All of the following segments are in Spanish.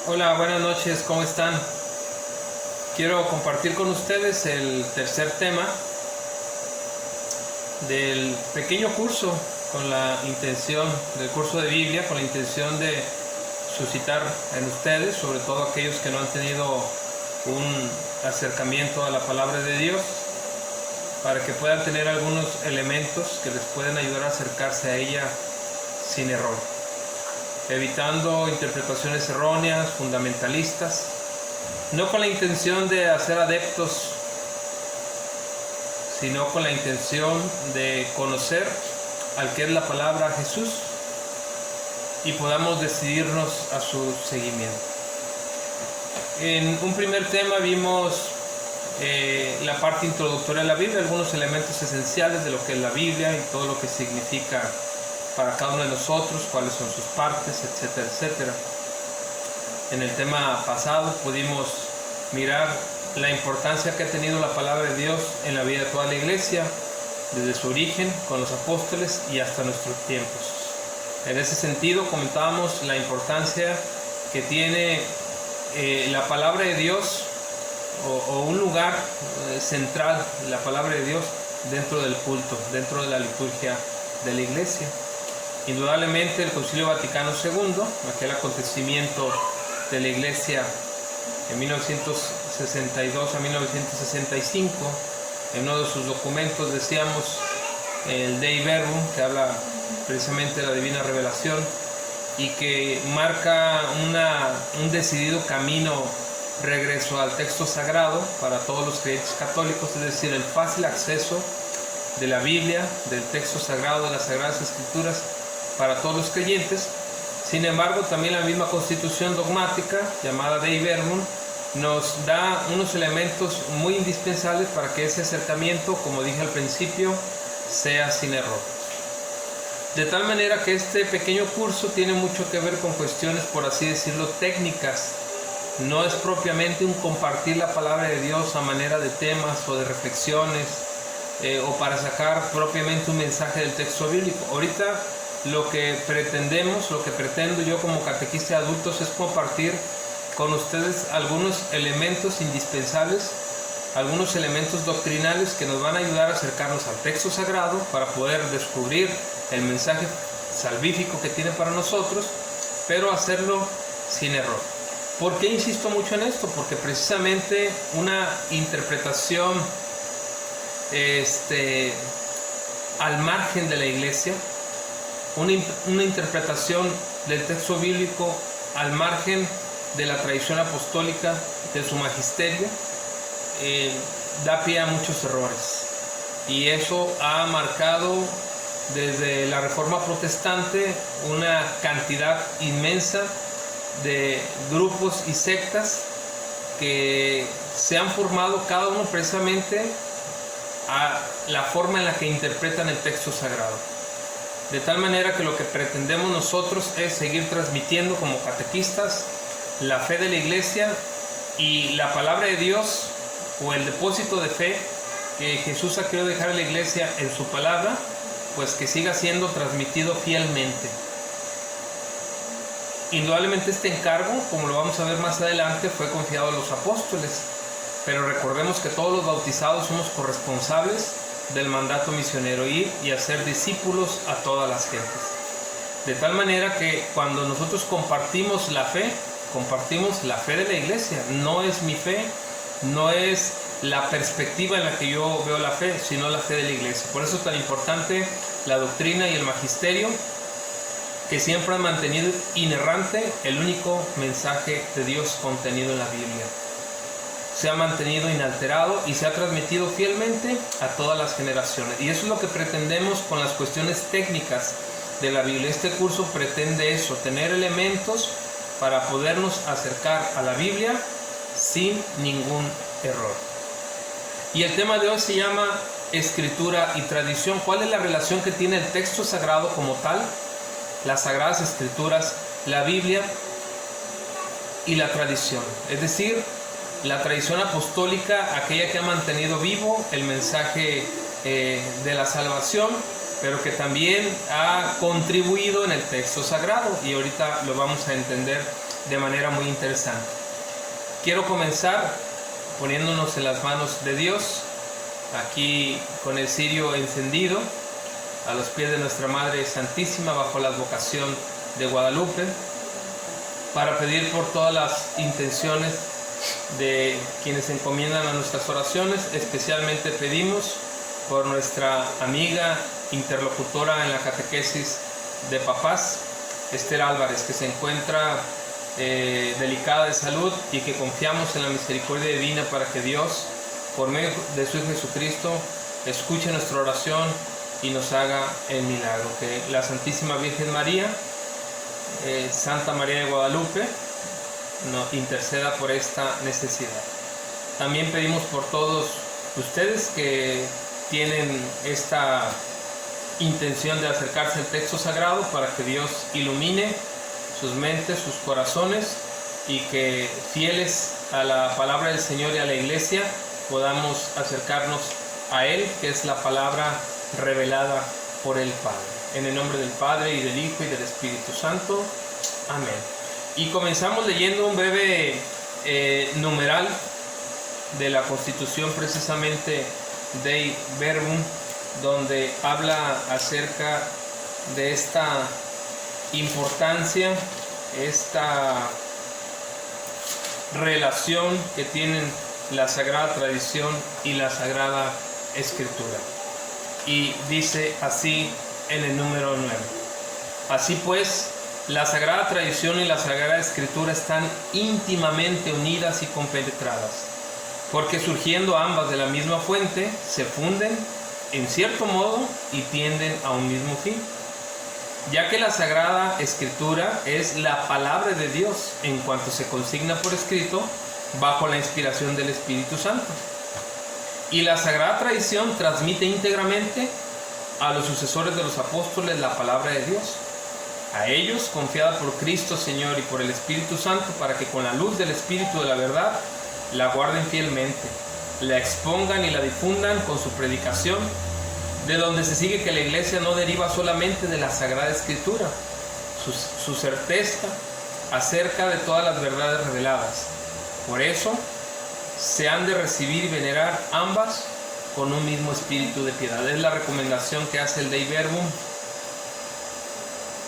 Hola, buenas noches, ¿cómo están? Quiero compartir con ustedes el tercer tema del pequeño curso del curso de Biblia, con la intención de suscitar en ustedes, sobre todo aquellos que no han tenido un acercamiento a la palabra de Dios, para que puedan tener algunos elementos que les pueden ayudar a acercarse a ella sin error, evitando interpretaciones erróneas, fundamentalistas, no con la intención de hacer adeptos, sino con la intención de conocer al que es la palabra Jesús y podamos decidirnos a su seguimiento. En un primer tema vimos la parte introductoria de la Biblia, algunos elementos esenciales de lo que es la Biblia y todo lo que significa para cada uno de nosotros, cuáles son sus partes, etcétera, etcétera. En el tema pasado pudimos mirar la importancia que ha tenido la palabra de Dios en la vida de toda la iglesia, desde su origen con los apóstoles y hasta nuestros tiempos. En ese sentido comentábamos la importancia que tiene la palabra de Dios o un lugar central, la palabra de Dios, dentro del culto, dentro de la liturgia de la iglesia. Indudablemente el Concilio Vaticano II, aquel acontecimiento de la iglesia en 1962 a 1965, en uno de sus documentos decíamos el Dei Verbum, que habla precisamente de la divina revelación y que marca un decidido camino regreso al texto sagrado para todos los creyentes católicos, es decir, el fácil acceso de la Biblia, del texto sagrado, de las Sagradas Escrituras para todos los creyentes. Sin embargo, también la misma constitución dogmática, llamada Dei Verbum, nos da unos elementos muy indispensables para que ese acercamiento, como dije al principio, sea sin error. De tal manera que este pequeño curso tiene mucho que ver con cuestiones, por así decirlo, técnicas. No es propiamente un compartir la palabra de Dios a manera de temas o de reflexiones o para sacar propiamente un mensaje del texto bíblico. Ahorita lo que pretendo yo como catequista de adultos es compartir con ustedes algunos elementos indispensables, algunos elementos doctrinales que nos van a ayudar a acercarnos al texto sagrado para poder descubrir el mensaje salvífico que tiene para nosotros, pero hacerlo sin error. ¿Por qué insisto mucho en esto? Porque precisamente una interpretación al margen de la iglesia, una interpretación del texto bíblico al margen de la tradición apostólica, de su magisterio, da pie a muchos errores. Y eso ha marcado desde la Reforma Protestante una cantidad inmensa de grupos y sectas que se han formado cada uno precisamente a la forma en la que interpretan el texto sagrado. De tal manera que lo que pretendemos nosotros es seguir transmitiendo como catequistas la fe de la iglesia y la palabra de Dios, o el depósito de fe que Jesús ha querido dejar a la iglesia en su palabra, pues que siga siendo transmitido fielmente. Indudablemente este encargo, como lo vamos a ver más adelante, fue confiado a los apóstoles, pero recordemos que todos los bautizados somos corresponsables del mandato misionero, ir y hacer discípulos a todas las gentes. De tal manera que cuando nosotros compartimos la fe de la iglesia. No es mi fe, no es la perspectiva en la que yo veo la fe, sino la fe de la iglesia. Por eso es tan importante la doctrina y el magisterio, que siempre han mantenido inerrante el único mensaje de Dios contenido en la Biblia. Se ha mantenido inalterado y se ha transmitido fielmente a todas las generaciones. Y eso es lo que pretendemos con las cuestiones técnicas de la Biblia. Este curso pretende eso, tener elementos para podernos acercar a la Biblia sin ningún error. Y el tema de hoy se llama Escritura y Tradición. ¿Cuál es la relación que tiene el texto sagrado como tal, las Sagradas Escrituras, la Biblia y la tradición? Es decir, la tradición apostólica, aquella que ha mantenido vivo el mensaje de la salvación, pero que también ha contribuido en el texto sagrado, y ahorita lo vamos a entender de manera muy interesante. Quiero comenzar poniéndonos en las manos de Dios, aquí con el cirio encendido, a los pies de nuestra Madre Santísima, bajo la advocación de Guadalupe, para pedir por todas las intenciones de quienes se encomiendan a nuestras oraciones. Especialmente pedimos por nuestra amiga interlocutora en la catequesis de papás, Esther Álvarez, que se encuentra delicada de salud y que confiamos en la misericordia divina para que Dios, por medio de su Hijo Jesucristo, escuche nuestra oración y nos haga el milagro. Que la Santísima Virgen María, Santa María de Guadalupe, nos interceda por esta necesidad. También pedimos por todos ustedes que tienen esta intención de acercarse al texto sagrado, para que Dios ilumine sus mentes, sus corazones, y que fieles a la palabra del Señor y a la Iglesia podamos acercarnos a Él, que es la palabra revelada por el Padre. En el nombre del Padre, y del Hijo, y del Espíritu Santo. Amén. Y comenzamos leyendo un breve numeral de la Constitución, precisamente Dei Verbum, donde habla acerca de esta importancia, esta relación que tienen la Sagrada Tradición y la Sagrada Escritura. Y dice así en el número 9: así pues, la Sagrada Tradición y la Sagrada Escritura están íntimamente unidas y compenetradas, porque surgiendo ambas de la misma fuente, se funden en cierto modo y tienden a un mismo fin, ya que la Sagrada Escritura es la palabra de Dios en cuanto se consigna por escrito bajo la inspiración del Espíritu Santo, y la Sagrada Tradición transmite íntegramente a los sucesores de los apóstoles la palabra de Dios, a ellos confiada por Cristo Señor y por el Espíritu Santo, para que con la luz del Espíritu de la verdad la guarden fielmente, la expongan y la difundan con su predicación, de donde se sigue que la Iglesia no deriva solamente de la Sagrada Escritura, su certeza acerca de todas las verdades reveladas. Por eso se han de recibir y venerar ambas con un mismo espíritu de piedad. Es la recomendación que hace el Dei Verbum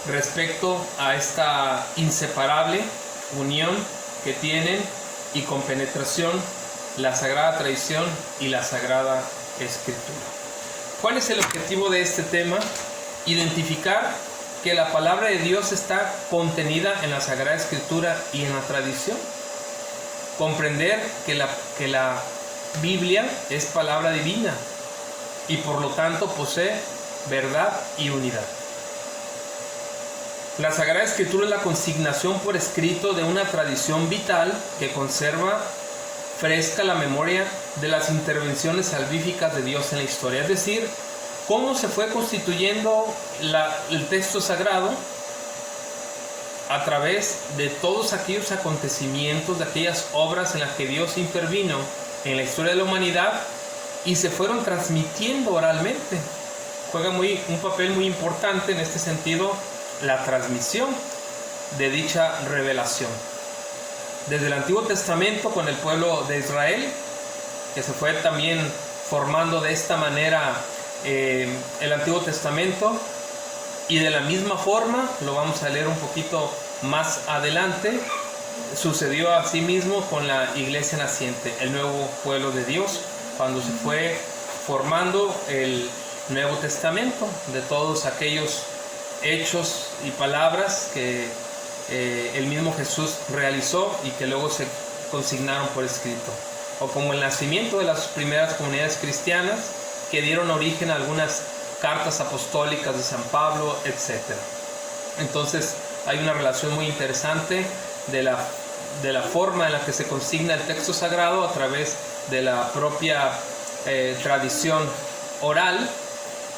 respecto a esta inseparable unión que tienen y compenetración la Sagrada Tradición y la Sagrada Escritura. ¿Cuál es el objetivo de este tema? Identificar que la palabra de Dios está contenida en la Sagrada Escritura y en la tradición. Comprender que la Biblia es palabra divina y por lo tanto posee verdad y unidad. La Sagrada Escritura es la consignación por escrito de una tradición vital que conserva fresca la memoria de las intervenciones salvíficas de Dios en la historia, es decir, cómo se fue constituyendo el texto sagrado a través de todos aquellos acontecimientos, de aquellas obras en las que Dios intervino en la historia de la humanidad y se fueron transmitiendo oralmente. Juega un papel muy importante en este sentido la transmisión de dicha revelación. Desde el Antiguo Testamento con el pueblo de Israel, que se fue también formando de esta manera el Antiguo Testamento, y de la misma forma, lo vamos a leer un poquito más adelante, sucedió así mismo con la iglesia naciente, el nuevo pueblo de Dios, cuando se fue formando el Nuevo Testamento, de todos aquellos hechos y palabras que el mismo Jesús realizó y que luego se consignaron por escrito, o como el nacimiento de las primeras comunidades cristianas que dieron origen a algunas cartas apostólicas de San Pablo, etc. Entonces hay una relación muy interesante de la forma en la que se consigna el texto sagrado a través de la propia tradición oral,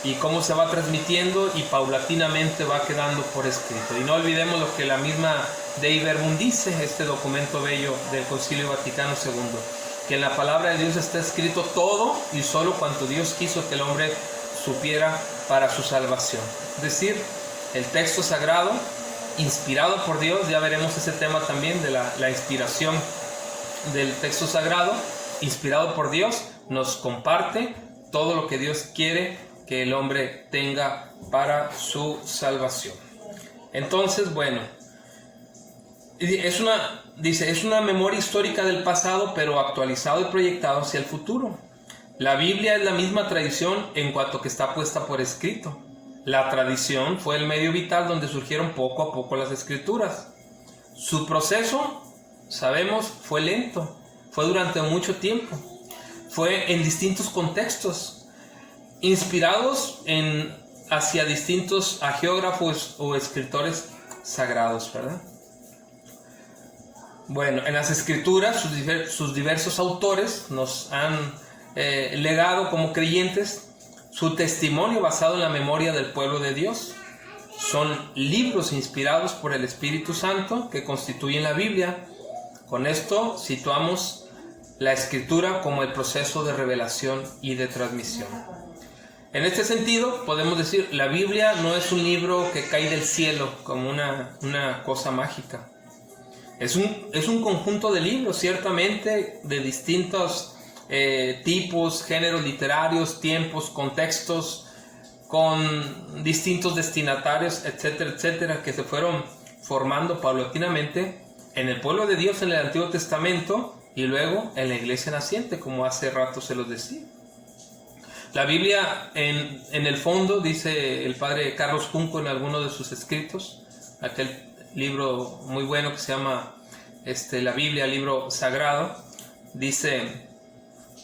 y cómo se va transmitiendo y paulatinamente va quedando por escrito. Y no olvidemos lo que la misma Dei Verbum dice, este documento bello del Concilio Vaticano II, que en la palabra de Dios está escrito todo y solo cuanto Dios quiso que el hombre supiera para su salvación. Es decir, el texto sagrado inspirado por Dios. Ya veremos ese tema también de la inspiración del texto sagrado. Inspirado por Dios, nos comparte todo lo que Dios quiere que el hombre tenga para su salvación. Entonces, bueno, es una memoria histórica del pasado, pero actualizado y proyectado hacia el futuro. La Biblia es la misma tradición en cuanto que está puesta por escrito. La tradición fue el medio vital donde surgieron poco a poco las escrituras. Su proceso, sabemos, fue lento, fue durante mucho tiempo, fue en distintos contextos, inspirados hacia distintos geógrafos o escritores sagrados, ¿verdad? Bueno, en las escrituras sus diversos autores nos han legado como creyentes su testimonio basado en la memoria del pueblo de Dios. Son libros inspirados por el Espíritu Santo que constituyen la Biblia. Con esto situamos la escritura como el proceso de revelación y de transmisión. En este sentido, podemos decir, la Biblia no es un libro que cae del cielo como una cosa mágica. Es un conjunto de libros, ciertamente, de distintos tipos, géneros literarios, tiempos, contextos, con distintos destinatarios, etcétera, etcétera, que se fueron formando paulatinamente en el pueblo de Dios en el Antiguo Testamento y luego en la iglesia naciente, como hace rato se los decía. La Biblia, en el fondo, dice el padre Carlos Junco en alguno de sus escritos, aquel libro muy bueno que se llama la Biblia, libro sagrado, dice: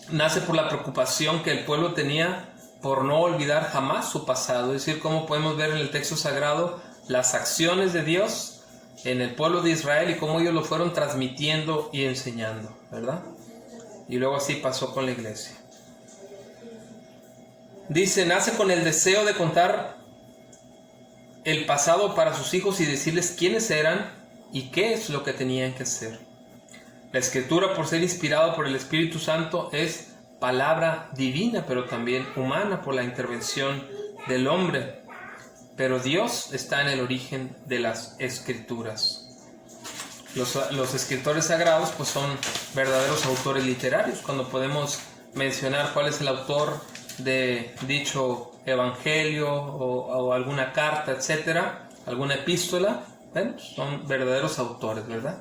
nace por la preocupación que el pueblo tenía por no olvidar jamás su pasado. Es decir, cómo podemos ver en el texto sagrado las acciones de Dios en el pueblo de Israel y cómo ellos lo fueron transmitiendo y enseñando, ¿verdad? Y luego así pasó con la iglesia. Dice, nace con el deseo de contar el pasado para sus hijos y decirles quiénes eran y qué es lo que tenían que hacer. La escritura, por ser inspirada por el Espíritu Santo, es palabra divina, pero también humana por la intervención del hombre. Pero Dios está en el origen de las escrituras. Los escritores sagrados pues son verdaderos autores literarios. Cuando podemos mencionar cuál es el autor de dicho evangelio o alguna carta, etcétera, alguna epístola, bueno, son verdaderos autores, ¿verdad?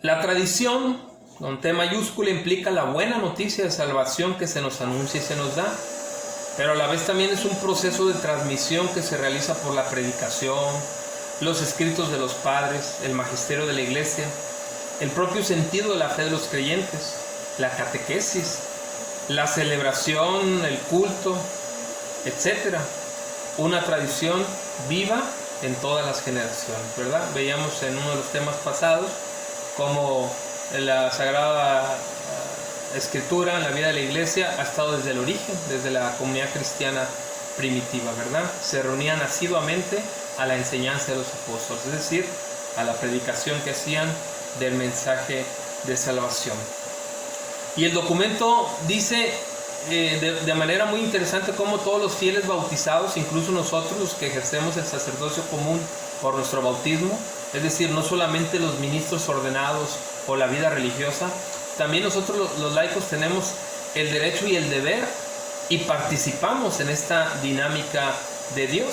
La tradición, con T mayúscula, implica la buena noticia de salvación que se nos anuncia y se nos da, pero a la vez también es un proceso de transmisión que se realiza por la predicación, los escritos de los padres, el magisterio de la iglesia, el propio sentido de la fe de los creyentes, la catequesis, la celebración, el culto, etc. Una tradición viva en todas las generaciones, ¿verdad? Veíamos en uno de los temas pasados cómo la Sagrada Escritura en la vida de la iglesia ha estado desde el origen, desde la comunidad cristiana primitiva, ¿verdad? Se reunían asiduamente a la enseñanza de los apóstoles, es decir, a la predicación que hacían del mensaje de salvación. Y el documento dice de manera muy interesante cómo todos los fieles bautizados, incluso nosotros los que ejercemos el sacerdocio común por nuestro bautismo, es decir, no solamente los ministros ordenados o la vida religiosa, también nosotros los laicos tenemos el derecho y el deber y participamos en esta dinámica de Dios.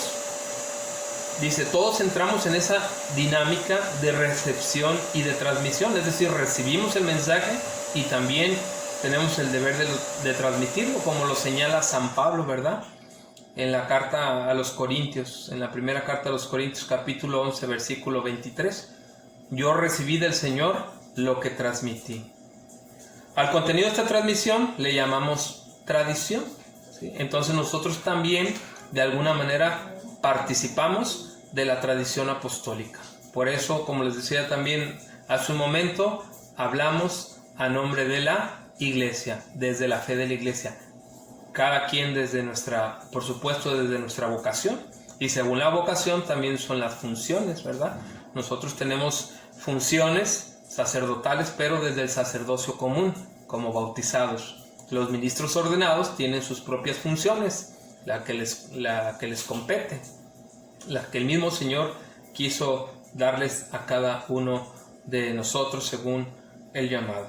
Dice, todos entramos en esa dinámica de recepción y de transmisión, es decir, recibimos el mensaje y también tenemos el deber de transmitirlo, como lo señala San Pablo, ¿verdad? En la carta a los Corintios, en la primera carta a los Corintios, capítulo 11, versículo 23. Yo recibí del Señor lo que transmití. Al contenido de esta transmisión le llamamos tradición, ¿sí? Entonces nosotros también, de alguna manera, participamos de la tradición apostólica. Por eso, como les decía también hace un momento, hablamos a nombre de la iglesia, desde la fe de la iglesia. Cada quien desde nuestra, por supuesto, desde nuestra vocación. Y según la vocación también son las funciones, ¿verdad? Nosotros tenemos funciones sacerdotales, pero desde el sacerdocio común, como bautizados. Los ministros ordenados tienen sus propias funciones, la que les compete. la que el mismo Señor quiso darles a cada uno de nosotros según el llamado.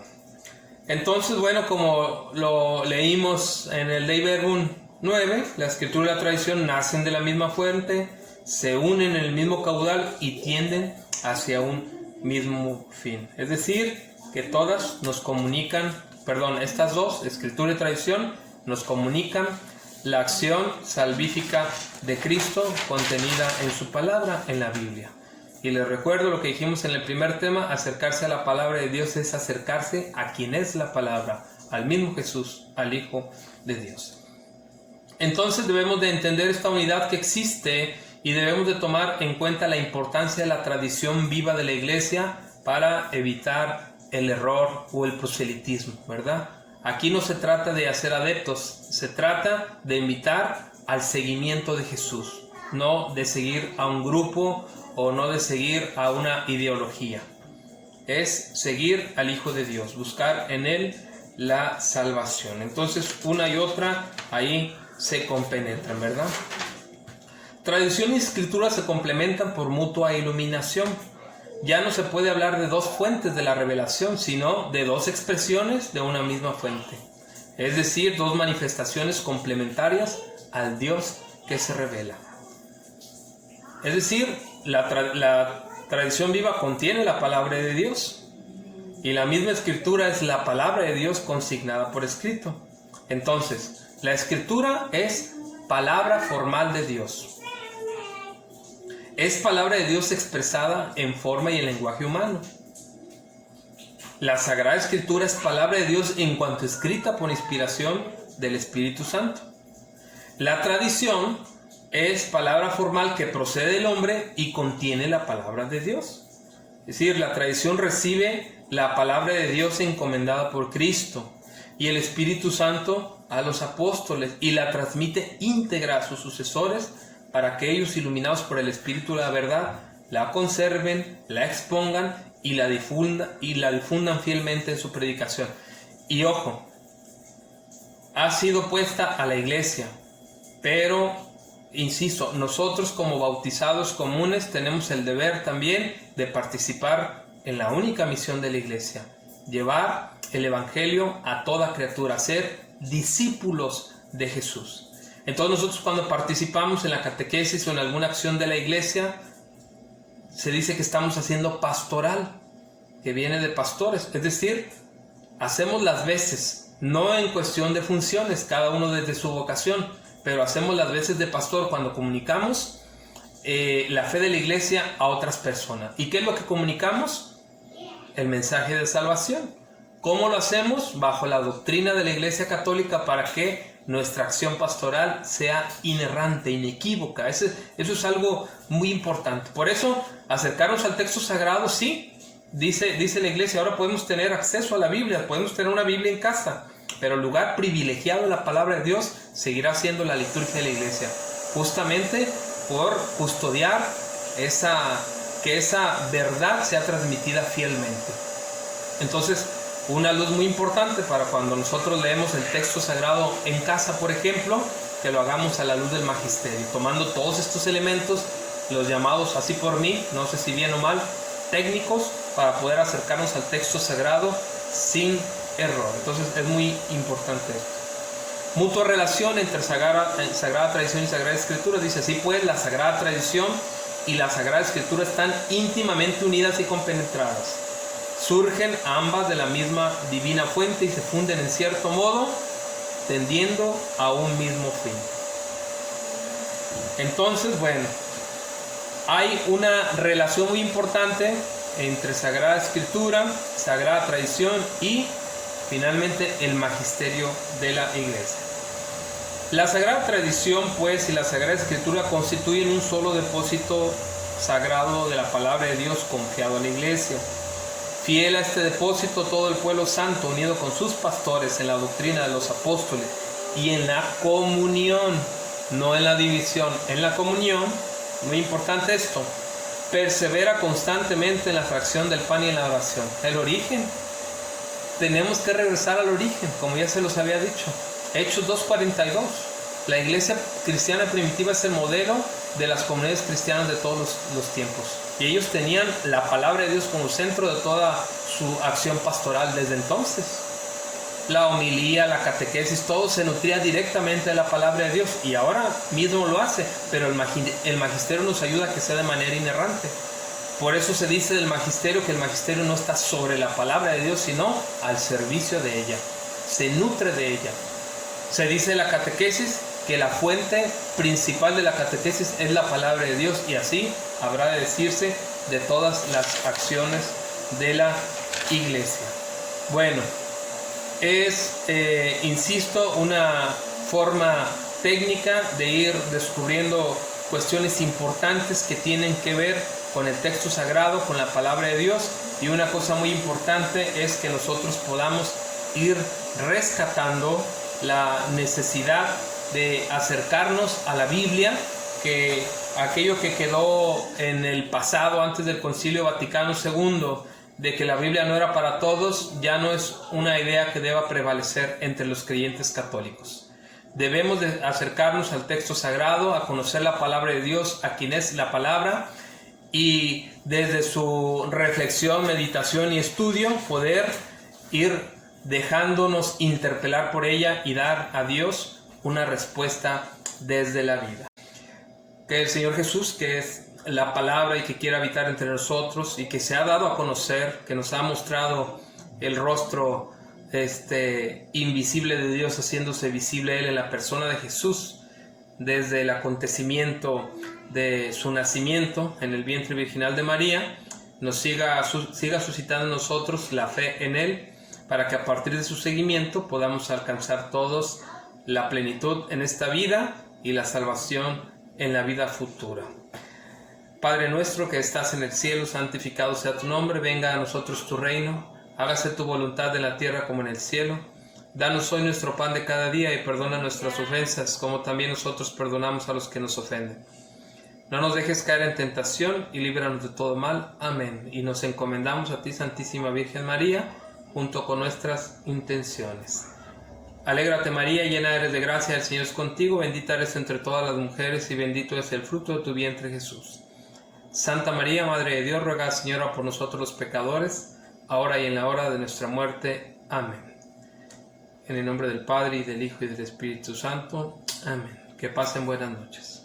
Entonces, bueno, como lo leímos en el Dei Verbum 9, la escritura y la tradición nacen de la misma fuente, se unen en el mismo caudal y tienden hacia un mismo fin. Es decir, que todas nos comunican, estas dos, escritura y tradición, nos comunican la acción salvífica de Cristo contenida en su palabra, en la Biblia. Y les recuerdo lo que dijimos en el primer tema: acercarse a la palabra de Dios es acercarse a quien es la palabra, al mismo Jesús, al Hijo de Dios. Entonces debemos de entender esta unidad que existe y debemos de tomar en cuenta la importancia de la tradición viva de la Iglesia para evitar el error o el proselitismo, ¿verdad? Aquí no se trata de hacer adeptos, se trata de invitar al seguimiento de Jesús, no de seguir a un grupo o no de seguir a una ideología. Es seguir al Hijo de Dios, buscar en Él la salvación. Entonces, una y otra ahí se compenetran, ¿verdad? Tradición y escritura se complementan por mutua iluminación. Ya no se puede hablar de dos fuentes de la revelación, sino de dos expresiones de una misma fuente. Es decir, dos manifestaciones complementarias al Dios que se revela. Es decir, la tradición viva contiene la palabra de Dios y la misma escritura es la palabra de Dios consignada por escrito. Entonces, la escritura es palabra formal de Dios. Es palabra de Dios expresada en forma y en lenguaje humano. La Sagrada Escritura es palabra de Dios en cuanto escrita por inspiración del Espíritu Santo. La tradición es palabra formal que procede del hombre y contiene la palabra de Dios. Es decir, la tradición recibe la palabra de Dios encomendada por Cristo y el Espíritu Santo a los apóstoles y la transmite íntegra a sus sucesores para que ellos, iluminados por el Espíritu de la verdad, la conserven, la expongan y la difundan fielmente en su predicación. Y ojo, ha sido puesta a la iglesia, pero, insisto, nosotros como bautizados comunes tenemos el deber también de participar en la única misión de la iglesia: llevar el Evangelio a toda criatura, ser discípulos de Jesús. Entonces nosotros, cuando participamos en la catequesis o en alguna acción de la iglesia, se dice que estamos haciendo pastoral, que viene de pastores. Es decir, hacemos las veces, no en cuestión de funciones, cada uno desde su vocación, pero hacemos las veces de pastor cuando comunicamos la fe de la iglesia a otras personas. ¿Y qué es lo que comunicamos? El mensaje de salvación. ¿Cómo lo hacemos? Bajo la doctrina de la Iglesia Católica, para que nuestra acción pastoral sea inerrante, inequívoca. Eso es algo muy importante. Por eso, acercarnos al texto sagrado, sí, dice la Iglesia, ahora podemos tener acceso a la Biblia, podemos tener una Biblia en casa, pero el lugar privilegiado de la palabra de Dios seguirá siendo la liturgia de la Iglesia, justamente por custodiar que esa verdad sea transmitida fielmente. Entonces, una luz muy importante para cuando nosotros leemos el texto sagrado en casa, por ejemplo, que lo hagamos a la luz del magisterio, tomando todos estos elementos, los llamados así por mí, no sé si bien o mal, técnicos, para poder acercarnos al texto sagrado sin error. Entonces es muy importante esto. Mutua relación entre sagrada tradición y sagrada escritura. Dice así pues, la sagrada tradición y la sagrada escritura están íntimamente unidas y compenetradas. Surgen ambas de la misma divina fuente y se funden en cierto modo, tendiendo a un mismo fin. Entonces, bueno, hay una relación muy importante entre Sagrada Escritura, Sagrada Tradición y finalmente el magisterio de la Iglesia. La Sagrada Tradición, pues, y la Sagrada Escritura constituyen un solo depósito sagrado de la palabra de Dios confiado a la Iglesia. Fiel a este depósito, todo el pueblo santo, unido con sus pastores en la doctrina de los apóstoles y en la comunión, no en la división, en la comunión, muy importante esto, persevera constantemente en la fracción del pan y en la oración. El origen, tenemos que regresar al origen, como ya se los había dicho. Hechos 2:42, La iglesia cristiana primitiva es el modelo de las comunidades cristianas de todos los tiempos. Y ellos tenían la palabra de Dios como centro de toda su acción pastoral desde entonces. La homilía, la catequesis, todo se nutría directamente de la palabra de Dios. Y ahora mismo lo hace, pero el magisterio nos ayuda a que sea de manera inerrante. Por eso se dice del magisterio que el magisterio no está sobre la palabra de Dios, sino al servicio de ella. Se nutre de ella. Se dice de la catequesis que la fuente principal de la catequesis es la palabra de Dios, y así habrá de decirse de todas las acciones de la iglesia. Bueno, es, insisto, una forma técnica de ir descubriendo cuestiones importantes que tienen que ver con el texto sagrado, con la palabra de Dios, y una cosa muy importante es que nosotros podamos ir rescatando la necesidad de acercarnos a la Biblia, que aquello que quedó en el pasado antes del Concilio Vaticano II, de que la Biblia no era para todos, ya no es una idea que deba prevalecer entre los creyentes católicos. Debemos de acercarnos al texto sagrado, a conocer la palabra de Dios, a quien es la palabra, y desde su reflexión, meditación y estudio poder ir dejándonos interpelar por ella y dar a Dios una respuesta desde la vida. Que el Señor Jesús, que es la palabra y que quiere habitar entre nosotros y que se ha dado a conocer, que nos ha mostrado el rostro invisible de Dios haciéndose visible Él en la persona de Jesús, desde el acontecimiento de su nacimiento en el vientre virginal de María, nos siga suscitando en nosotros la fe en Él, para que a partir de su seguimiento podamos alcanzar todos la plenitud en esta vida y la salvación en la vida futura. Padre nuestro que estás en el cielo, santificado sea tu nombre, venga a nosotros tu reino, hágase tu voluntad en la tierra como en el cielo. Danos hoy nuestro pan de cada día y perdona nuestras ofensas, como también nosotros perdonamos a los que nos ofenden. No nos dejes caer en tentación y líbranos de todo mal. Amén. Y nos encomendamos a ti, Santísima Virgen María, junto con nuestras intenciones. Alégrate María, llena eres de gracia, el Señor es contigo, bendita eres entre todas las mujeres y bendito es el fruto de tu vientre Jesús. Santa María, Madre de Dios, ruega, Señora, por nosotros los pecadores, ahora y en la hora de nuestra muerte. Amén. En el nombre del Padre, y del Hijo, y del Espíritu Santo. Amén. Que pasen buenas noches.